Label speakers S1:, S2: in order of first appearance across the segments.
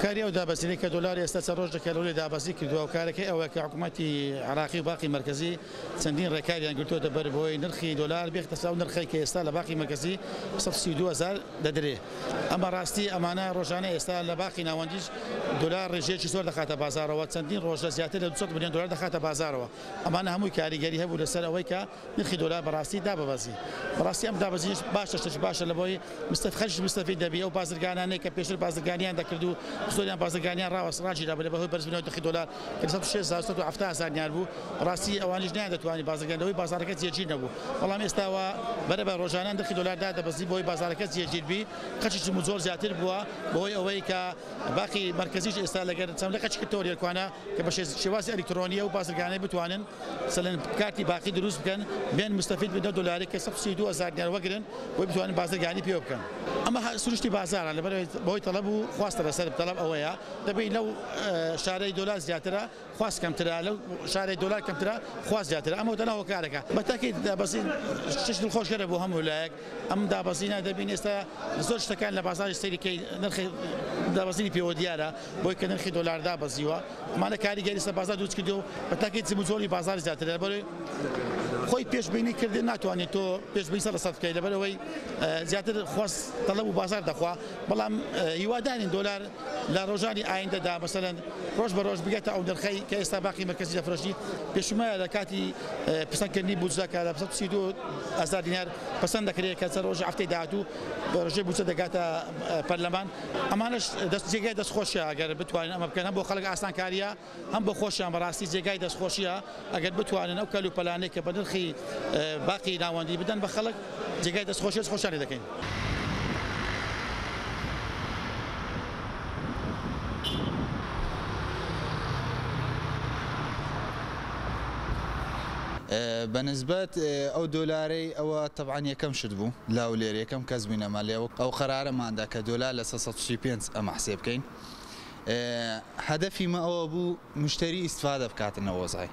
S1: هۆکاری ئەو دابەزینەی کە دۆلار ئێستا چەند ڕۆژێکە لەولێ دابەزی کردووە و کارەکەی ئەوەیە کە حکوومەتی عراقی و باقی مرکزی چەندین ڕێکاریان گرتووەتە بەر بۆی نرخی دۆلار بێختە ساو نرخی کە ئێستا لە باقی مرکزی 132,000 دەدرێ. ئەمە ڕاستی ئەمانە ڕۆژانە ئێستا لە باقی ناوەندیش دۆلار ڕێژەیەکی زۆر دەخاتە بازارەوە، چەندین ڕۆژە زیاتر لە 200 میلیۆن دۆلار دەخاتە بازارەوە. ئەمانە هەمووی کاریگەری هەبوو لەسەر ئەوەی کە نرخی دۆلار بەڕاستی دابەزی. بەڕاستی ئەم دابەزینش باشە لەبەوەی خەرج مستەفید دەبی ئەو بازرگانانەی کە پێشتر بازرگانیان دەکرد و زۆریان بازرگانیان ڕاجی دابێت بەهۆی بەرزبوونەوەی نرخی دۆلار کە 6,770 دیار بوو. ڕاستی ئەوانیش نیان دەتوانانی بازرگانەوەی بازارەکە جێگیر نەبوو. بەڵام ئێستاوە بەرەبەر ڕۆژانە نرخی دۆلار دادەبەزی بۆی بازارەکە جێگیر بی، خەرجی زۆر زیاتر بووە بەهۆی ئەوەی کە باقی مرکزیش ئێستا لەگەر چەند لە خەرج کردەوە لێرکوانە کە بە شێوازی ئەلکترۆنیە و بازرگانەی بتوانن سەلەن کارتی باقی دروست بکەن بێن مستەفید بن دۆلاری کە 132,000 دیار وەگرن بۆی بتوانن بازرگانی پێ بکەن. ئەمە سروشتی بازارە لەبەرەوەی بەهۆی تەڵەب و خواستە لەسەر تەڵەب ئەوەیە دەبێت لەو شارەی دۆلار زیاترە خواست کەمترە، لەو شارەی دۆلار کەمترە خواست زیاترە. ئەمە تەنها هۆکارەکە بەتاکید دابەزین شش دڵخۆشکەرە بۆ هەموو لایەک. ئەم دابەزینە دەبین ئێستا زۆر شتەکان لە بازاری سەیریکەی نرخی دابەزینی پێوە دیارە بۆی کە نرخی دۆلار دابەزیوە. ئەمانە کاریگەری لەسەر بازار دروست کردو بەتاکید زموزۆری بازار زیاترە لەبەرەوەی خۆی پێشبینی کردن ناتوانێت تۆ پێشبینی 100% بکەیت لەبەرەوەی زیاتر خواست تەڵەب و بازار دەخوا. بەڵام هیوادارین دۆلار لە ڕۆژانی ئایندەدا مەسەلەن ڕۆژ بە ڕۆژ بگاتە ئەو نرخەی کە ئێستا باقی مرکزی دەفرۆشی پێشومایە لە کاتی پسەندکردنی بودجەکە لە 132,000 دیار پسەند دەکرێت کە ڕۆژ هەفتەی داهاتوو بە ڕۆژەی بودجە دەگاتە پەرلەمان. ئەمانش جێگای دەستخۆشیە ئەگەر بتوانین ئەمە بکەن، هەم بۆ خەڵک ئاسانکاریە هەم بۆ خۆشیان بەڕاستی جێگای دەستخۆشیە ئەگەر بتوانن ئەو کەلو پەلانەی کە بە نرخی باقی ناوەندی بدەن بە خەڵک جێگای دەستخۆشی خۆشیانی دەکەین.
S2: بەنسبەت ئەو دۆلارەی ئەوە تەبعاً یەکەم شت بوو لاولێر یەکەم کەس بووینەمە لێەوە ئەو قەرارەماندا کە دۆلار لە 135 ئەمە حسێ بکەین. هەدەفی مە ئەوە بوو مشتری ئیستفادە بکاتنەوە وەزای.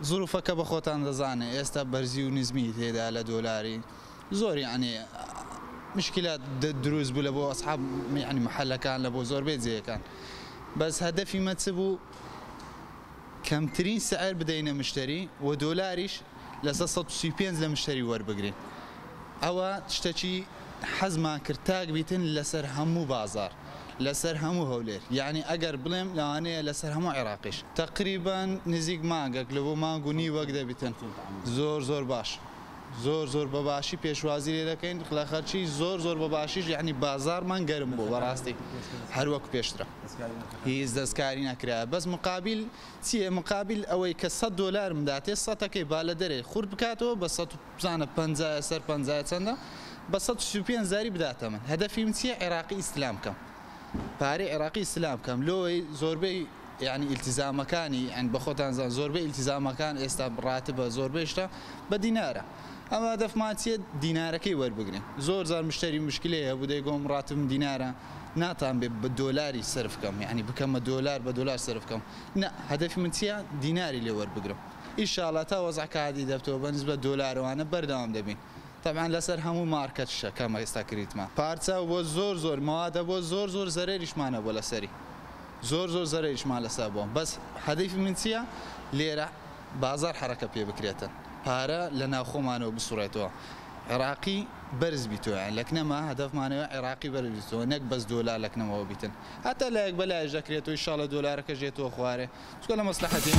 S2: زروفەکە بە خۆتان دەزانێت ئێستا بەرزی و نزمی تێدا لە دۆلاری زۆر یعنی مشکلات دروست بوو لە بۆ ئەسحاب یعنی محەلەکان لە بۆ زۆربەی جێیەکان. بەس هەدەفی مە چ بوو؟ کەمترین سعر بدەینە مشتری و دۆلاریش لە 135 لە مشتری وەربگرین. ئەوە شتێکی حەزمان کرد تاک بیتن لەسەر هەموو بازار، لەسەر هەموو هەولێر. یعنی ئەگەر بڵێم لەوانەیە لەسەر هەموو عێراقیش تقریبان نزیک مانگەک لە بۆ مانگ و نیوەک دەبیتن. زۆر باش، زۆر بە باشی پێشوازی لێ دەکەین لە خەرچی زۆر بە باشیش یعنی بازارمان گەرم بوو بەڕاستی هەروەکو پێشترە هیچ دەستکاری نەکرا. بەس مقابل چییە؟ مقابل ئەوەی کە 100 دۆلار بداتێ 100ەکەی با لە دەرێ خورد بکاتەوە بە 150 سەر 50 چەندە بە 135 بداتە من. هەدەفی من چییە؟ عێراقی ئیسلام کەم، پارەی عێراقی ئیسلام کەم. لۆی زۆربەی یعنی ئیلتیزامەکانی ئەن بە خۆتان زان زۆربەی ئیلتیزامەکان ئێستا ڕاتبە زۆربەی شتە بە دینارە. ئەمە دەفمان چێت دینارەکەی وەربگرین. زۆر مشتری مشکلەیە بوو دەیگۆم ڕاتم دینارە ناتان بێ بە دۆلاری سرف بکەم، یعنی بکەمە دۆلار بە دۆلار سرف بکەم. نە، هەدەفی من چییە؟ دیناری لێ وەربگرم. ئینشاڵڵا تا وەزعەکە عادی دەبتەوە بەنسبەت دۆلارەوانە بەردەوام دەبین. طبعا لەسەر هەموو مارکەت شەکەمە ئێستا کریتمە. پارچە بۆ زۆر مەوادە بۆ زۆر زەرێریشمانە بۆ لەسەری. زۆر زەرێریشمان لەسەر بووم. بەس هەدەفی من چییە؟ لێرە بازار حرەکە پێ بکرێتن. پارە لە ناوخۆمانەوە بسوڕێتەوە. عێراقی بەرز بیتەوە، لەکنەما هەدەفمانەوە عێراقی بەرز بیتەوە، نەک بەس دۆلار لەکنەمەوە بیتن. هەتا لایەک بەلایەش دەکرێتەوە ئینشاڵڵا دۆلارەکە ژێتەوە خوارێ. چکە لە مەسلحەتی